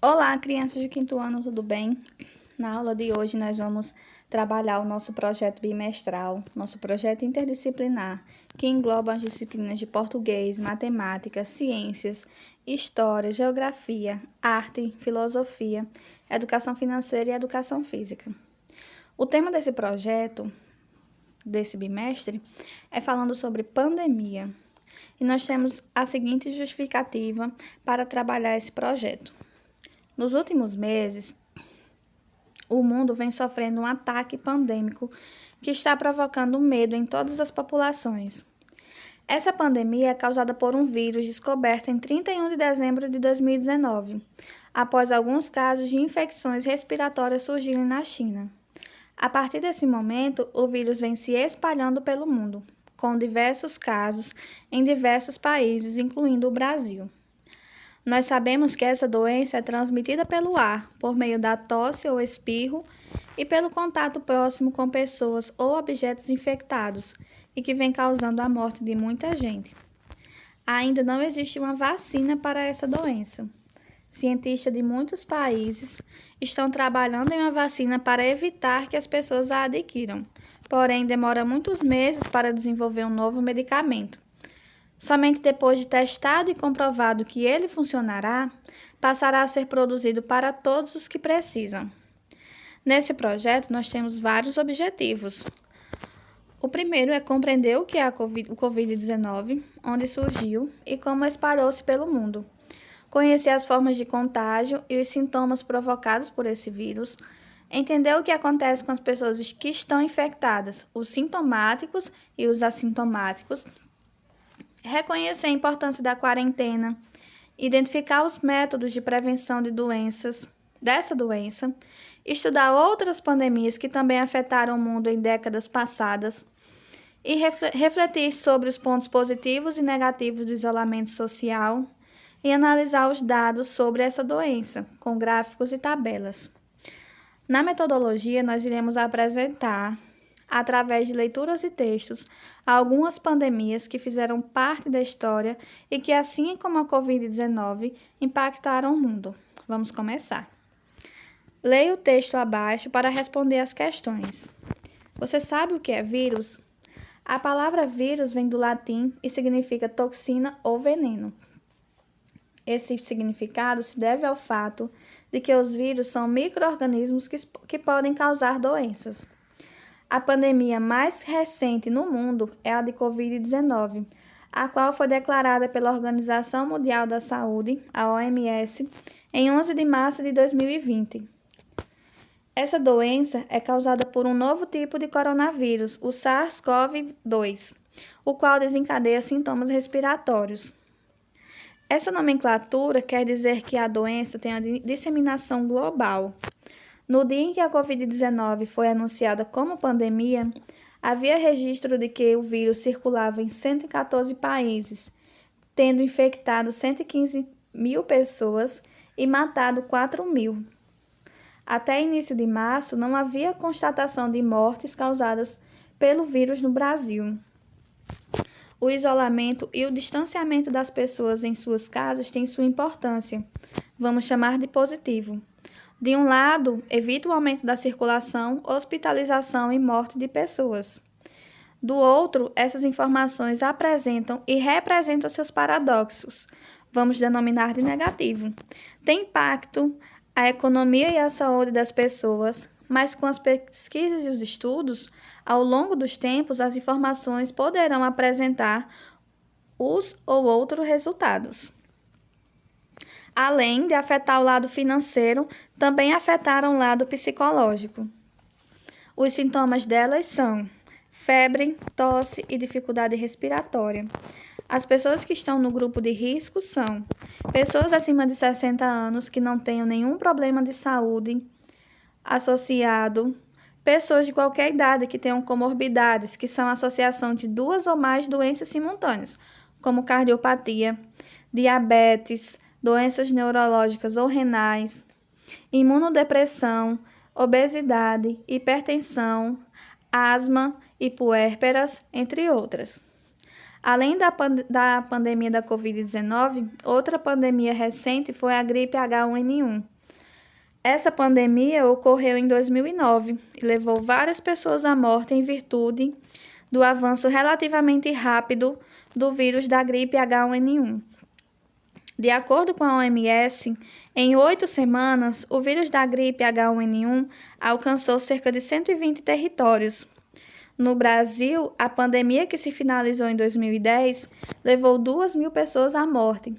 Olá, crianças de quinto ano, tudo bem? Na aula de hoje nós vamos trabalhar o nosso projeto bimestral, nosso projeto interdisciplinar, que engloba as disciplinas de português, matemática, ciências, história, geografia, arte, filosofia, educação financeira e educação física. O tema desse projeto, desse bimestre, é falando sobre pandemia. E nós temos a seguinte justificativa para trabalhar esse projeto. Nos últimos meses, o mundo vem sofrendo um ataque pandêmico que está provocando medo em todas as populações. Essa pandemia é causada por um vírus descoberto em 31 de dezembro de 2019, após alguns casos de infecções respiratórias surgirem na China. A partir desse momento, o vírus vem se espalhando pelo mundo, com diversos casos em diversos países, incluindo o Brasil. Nós sabemos que essa doença é transmitida pelo ar, por meio da tosse ou espirro, e pelo contato próximo com pessoas ou objetos infectados, e que vem causando a morte de muita gente. Ainda não existe uma vacina para essa doença. Cientistas de muitos países estão trabalhando em uma vacina para evitar que as pessoas a adquiram, porém demora muitos meses para desenvolver um novo medicamento. Somente depois de testado e comprovado que ele funcionará, passará a ser produzido para todos os que precisam. Nesse projeto, nós temos vários objetivos. O primeiro é compreender o que é o Covid-19, onde surgiu e como espalhou-se pelo mundo. Conhecer as formas de contágio e os sintomas provocados por esse vírus. Entender o que acontece com as pessoas que estão infectadas, os sintomáticos e os assintomáticos. Reconhecer a importância da quarentena, identificar os métodos de prevenção dessa doença, estudar outras pandemias que também afetaram o mundo em décadas passadas e refletir sobre os pontos positivos e negativos do isolamento social e analisar os dados sobre essa doença, com gráficos e tabelas. Na metodologia, nós iremos apresentar, através de leituras e textos, algumas pandemias que fizeram parte da história e que, assim como a Covid-19, impactaram o mundo. Vamos começar. Leia o texto abaixo para responder as questões. Você sabe o que é vírus? A palavra vírus vem do latim e significa toxina ou veneno. Esse significado se deve ao fato de que os vírus são micro-organismos que podem causar doenças. A pandemia mais recente no mundo é a de Covid-19, a qual foi declarada pela Organização Mundial da Saúde, a OMS, em 11 de março de 2020. Essa doença é causada por um novo tipo de coronavírus, o SARS-CoV-2, o qual desencadeia sintomas respiratórios. Essa nomenclatura quer dizer que a doença tem a disseminação global. No dia em que a Covid-19 foi anunciada como pandemia, havia registro de que o vírus circulava em 114 países, tendo infectado 115 mil pessoas e matado 4 mil. Até início de março, não havia constatação de mortes causadas pelo vírus no Brasil. O isolamento e o distanciamento das pessoas em suas casas têm sua importância. Vamos chamar de positivo. De um lado, evita o aumento da circulação, hospitalização e morte de pessoas. Do outro, essas informações apresentam e representam seus paradoxos. Vamos denominar de negativo. Tem impacto a economia e a saúde das pessoas, mas com as pesquisas e os estudos, ao longo dos tempos, as informações poderão apresentar os ou outros resultados. Além de afetar o lado financeiro, também afetaram o lado psicológico. Os sintomas delas são febre, tosse e dificuldade respiratória. As pessoas que estão no grupo de risco são pessoas acima de 60 anos que não tenham nenhum problema de saúde associado, pessoas de qualquer idade que tenham comorbidades, que são a associação de 2 ou mais doenças simultâneas, como cardiopatia, diabetes, doenças neurológicas ou renais, imunodepressão, obesidade, hipertensão, asma e puérperas, entre outras. Além da pandemia da Covid-19, outra pandemia recente foi a gripe H1N1, Essa pandemia ocorreu em 2009 e levou várias pessoas à morte em virtude do avanço relativamente rápido do vírus da gripe H1N1. De acordo com a OMS, em 8 semanas, o vírus da gripe H1N1 alcançou cerca de 120 territórios. No Brasil, a pandemia que se finalizou em 2010 levou 2.000 pessoas à morte.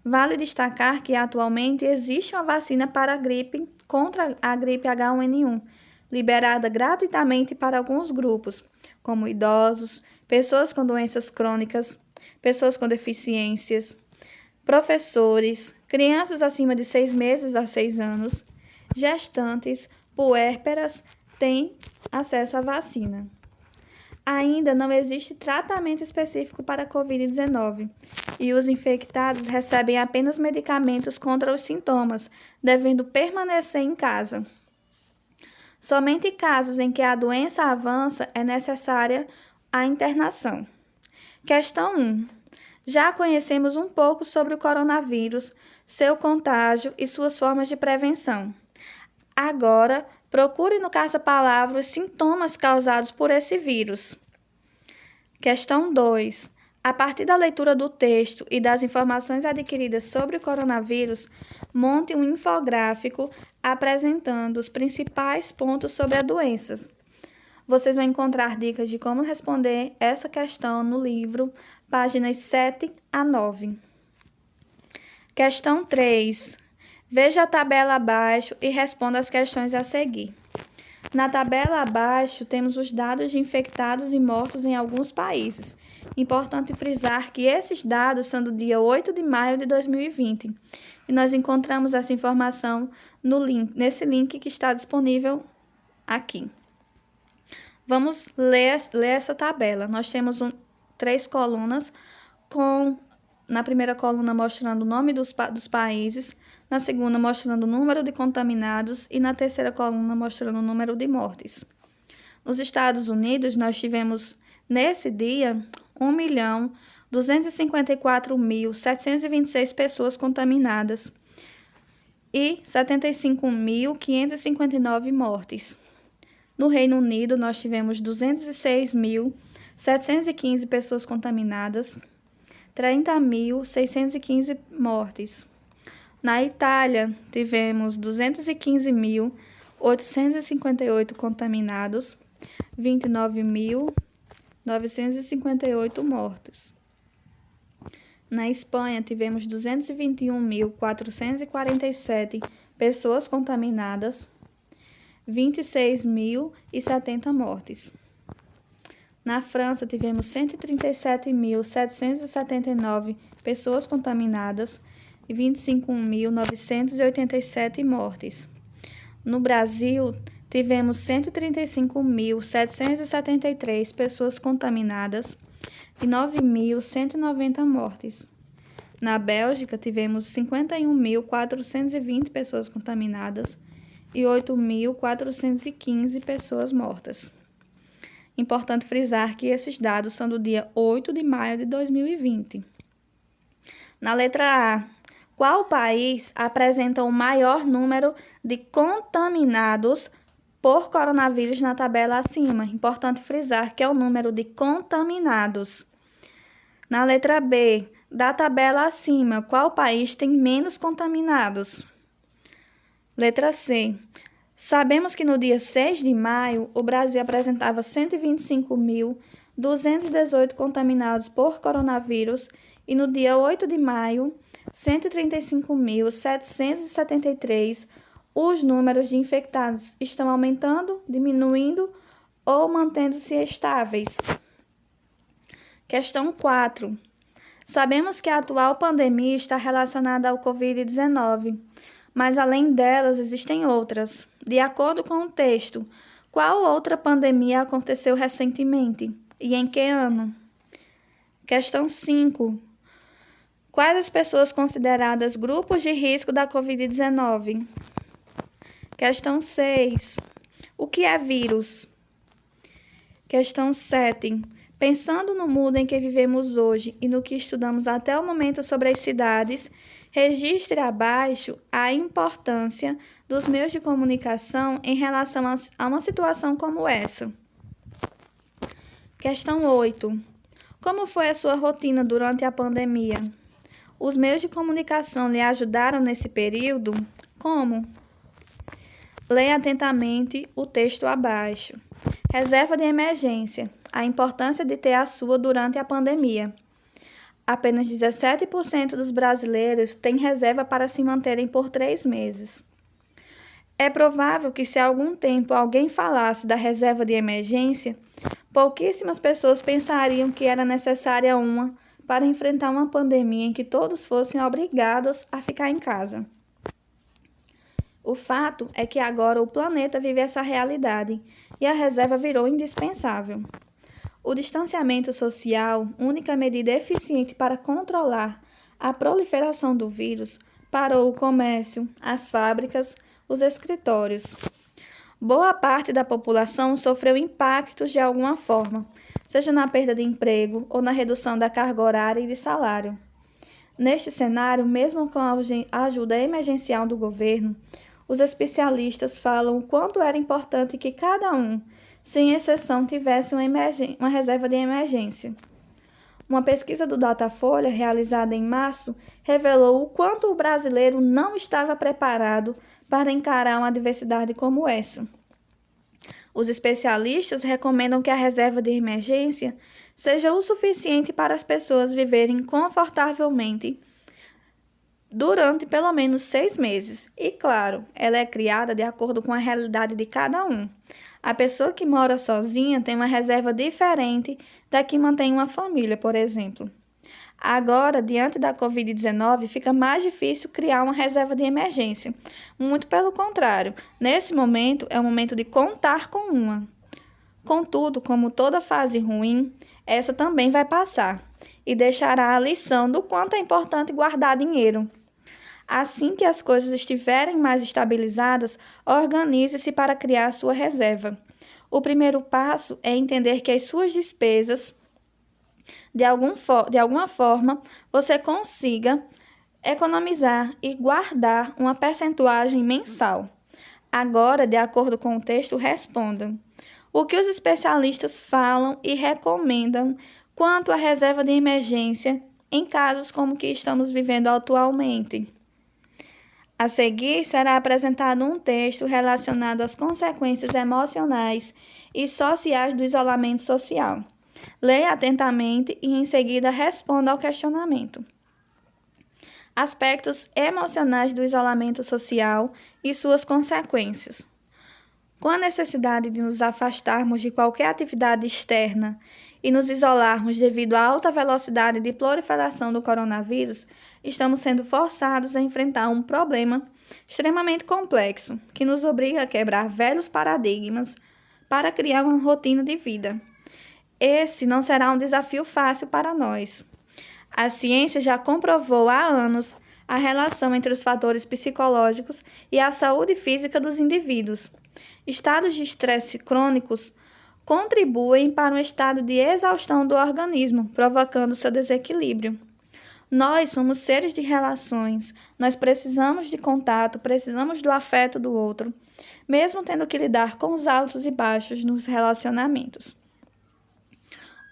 Vale destacar que atualmente existe uma vacina para a gripe contra a gripe H1N1, liberada gratuitamente para alguns grupos, como idosos, pessoas com doenças crônicas, pessoas com deficiências, professores, crianças acima de 6 meses a 6 anos, gestantes, puérperas têm acesso à vacina. Ainda não existe tratamento específico para a Covid-19 e os infectados recebem apenas medicamentos contra os sintomas, devendo permanecer em casa. Somente em casos em que a doença avança é necessária a internação. Questão 1. Já conhecemos um pouco sobre o coronavírus, seu contágio e suas formas de prevenção. Agora, procure no caça-palavra os sintomas causados por esse vírus. Questão 2. A partir da leitura do texto e das informações adquiridas sobre o coronavírus, monte um infográfico apresentando os principais pontos sobre a doença. Vocês vão encontrar dicas de como responder essa questão no livro, páginas 7 a 9. Questão 3. Veja a tabela abaixo e responda as questões a seguir. Na tabela abaixo, temos os dados de infectados e mortos em alguns países. Importante frisar que esses dados são do dia 8 de maio de 2020. E nós encontramos essa informação nesse link que está disponível aqui. Vamos ler essa tabela. Nós temos 3 colunas, na primeira coluna mostrando o nome dos países, na segunda mostrando o número de contaminados e na terceira coluna mostrando o número de mortes. Nos Estados Unidos, nós tivemos, nesse dia, 1.254.726 pessoas contaminadas e 75.559 mortes. No Reino Unido, nós tivemos 206.715 pessoas contaminadas, 30.615 mortes. Na Itália, tivemos 215.858 contaminados, 29.958 mortos. Na Espanha, tivemos 221.447 pessoas contaminadas, 26.070 mortes. Na França, tivemos 137.779 pessoas contaminadas e 25.987 mortes. No Brasil, tivemos 135.773 pessoas contaminadas e 9.190 mortes. Na Bélgica, tivemos 51.420 pessoas contaminadas e 8.415 pessoas mortas. Importante frisar que esses dados são do dia 8 de maio de 2020. Na letra A, qual país apresenta o maior número de contaminados por coronavírus na tabela acima? Importante frisar que é o número de contaminados. Na letra B, da tabela acima, qual país tem menos contaminados? Letra C. Sabemos que no dia 6 de maio, o Brasil apresentava 125.218 contaminados por coronavírus e no dia 8 de maio, 135.773. Os números de infectados estão aumentando, diminuindo ou mantendo-se estáveis. Questão 4. Sabemos que a atual pandemia está relacionada ao Covid-19, mas além delas existem outras. De acordo com o texto, qual outra pandemia aconteceu recentemente e em que ano? Questão 5. Quais as pessoas consideradas grupos de risco da Covid-19? Questão 6. O que é vírus? Questão 7. Pensando no mundo em que vivemos hoje e no que estudamos até o momento sobre as cidades Registre abaixo a importância dos meios de comunicação em relação a uma situação como essa. Questão 8. Como foi a sua rotina durante a pandemia? Os meios de comunicação lhe ajudaram nesse período? Como? Leia atentamente o texto abaixo. Reserva de emergência. A importância de ter a sua durante a pandemia. Apenas 17% dos brasileiros têm reserva para se manterem por 3 meses. É provável que, se há algum tempo alguém falasse da reserva de emergência, pouquíssimas pessoas pensariam que era necessária uma para enfrentar uma pandemia em que todos fossem obrigados a ficar em casa. O fato é que agora o planeta vive essa realidade e a reserva virou indispensável. O distanciamento social, única medida eficiente para controlar a proliferação do vírus, parou o comércio, as fábricas, os escritórios. Boa parte da população sofreu impactos de alguma forma, seja na perda de emprego ou na redução da carga horária e de salário. Neste cenário, mesmo com a ajuda emergencial do governo, os especialistas falam o quanto era importante que cada um, sem exceção, tivesse uma reserva de emergência. Uma pesquisa do Datafolha, realizada em março, revelou o quanto o brasileiro não estava preparado para encarar uma adversidade como essa. Os especialistas recomendam que a reserva de emergência seja o suficiente para as pessoas viverem confortavelmente durante pelo menos 6 meses. E, claro, ela é criada de acordo com a realidade de cada um. A pessoa que mora sozinha tem uma reserva diferente da que mantém uma família, por exemplo. Agora, diante da Covid-19, fica mais difícil criar uma reserva de emergência. Muito pelo contrário, nesse momento é o momento de contar com uma. Contudo, como toda fase ruim, essa também vai passar e deixará a lição do quanto é importante guardar dinheiro. Assim que as coisas estiverem mais estabilizadas, organize-se para criar sua reserva. O primeiro passo é entender que as suas despesas, de alguma forma, você consiga economizar e guardar uma percentuagem mensal. Agora, de acordo com o texto, responda: o que os especialistas falam e recomendam quanto à reserva de emergência em casos como o que estamos vivendo atualmente? A seguir, será apresentado um texto relacionado às consequências emocionais e sociais do isolamento social. Leia atentamente e, em seguida, responda ao questionamento. Aspectos emocionais do isolamento social e suas consequências. Com a necessidade de nos afastarmos de qualquer atividade externa e nos isolarmos devido à alta velocidade de proliferação do coronavírus, estamos sendo forçados a enfrentar um problema extremamente complexo, que nos obriga a quebrar velhos paradigmas para criar uma rotina de vida. Esse não será um desafio fácil para nós. A ciência já comprovou há anos a relação entre os fatores psicológicos e a saúde física dos indivíduos. Estados de estresse crônicos contribuem para um estado de exaustão do organismo, provocando seu desequilíbrio. Nós somos seres de relações, nós precisamos de contato, precisamos do afeto do outro, mesmo tendo que lidar com os altos e baixos nos relacionamentos.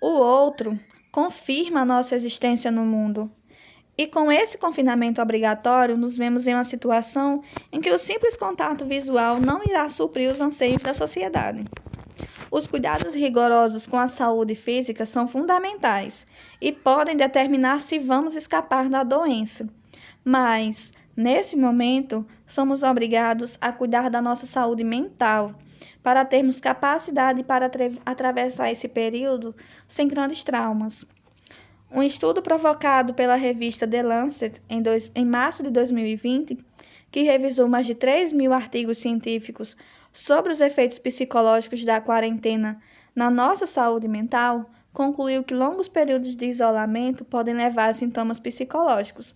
O outro confirma a nossa existência no mundo. E com esse confinamento obrigatório, nos vemos em uma situação em que o simples contato visual não irá suprir os anseios da sociedade. Os cuidados rigorosos com a saúde física são fundamentais e podem determinar se vamos escapar da doença. Mas, nesse momento, somos obrigados a cuidar da nossa saúde mental, para termos capacidade para atravessar esse período sem grandes traumas. Um estudo provocado pela revista The Lancet em março de 2020, que revisou mais de 3.000 artigos científicos sobre os efeitos psicológicos da quarentena na nossa saúde mental, concluiu que longos períodos de isolamento podem levar a sintomas psicológicos,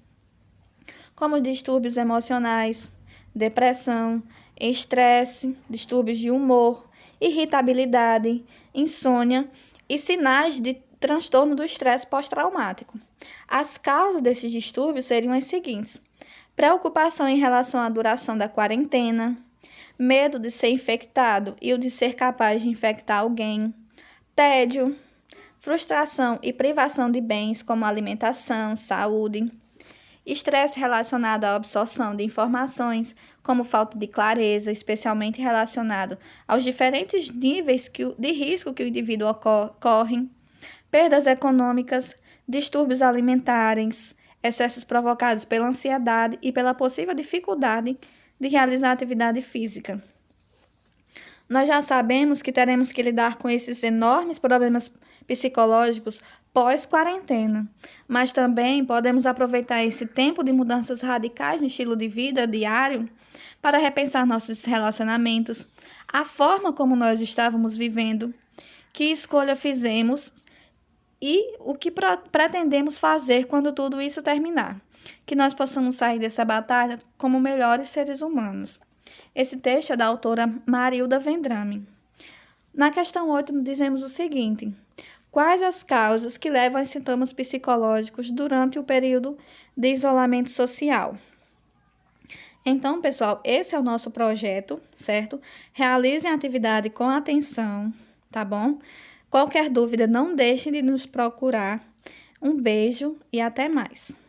como distúrbios emocionais, depressão, estresse, distúrbios de humor, irritabilidade, insônia e sinais de transtorno do estresse pós-traumático. As causas desses distúrbios seriam as seguintes: preocupação em relação à duração da quarentena, medo de ser infectado e o de ser capaz de infectar alguém, tédio, frustração e privação de bens como alimentação, saúde, estresse relacionado à absorção de informações, como falta de clareza, especialmente relacionado aos diferentes níveis de risco que o indivíduo corre, perdas econômicas, distúrbios alimentares, excessos provocados pela ansiedade e pela possível dificuldade de realizar atividade física. Nós já sabemos que teremos que lidar com esses enormes problemas psicológicos pós-quarentena, mas também podemos aproveitar esse tempo de mudanças radicais no estilo de vida diário para repensar nossos relacionamentos, a forma como nós estávamos vivendo, que escolha fizemos e o que pretendemos fazer quando tudo isso terminar. Que nós possamos sair dessa batalha como melhores seres humanos. Esse texto é da autora Marilda Vendrame. Na questão 8, dizemos o seguinte: quais as causas que levam a sintomas psicológicos durante o período de isolamento social? Então, pessoal, esse é o nosso projeto, certo? Realizem a atividade com atenção, tá bom? Qualquer dúvida, não deixem de nos procurar. Um beijo e até mais.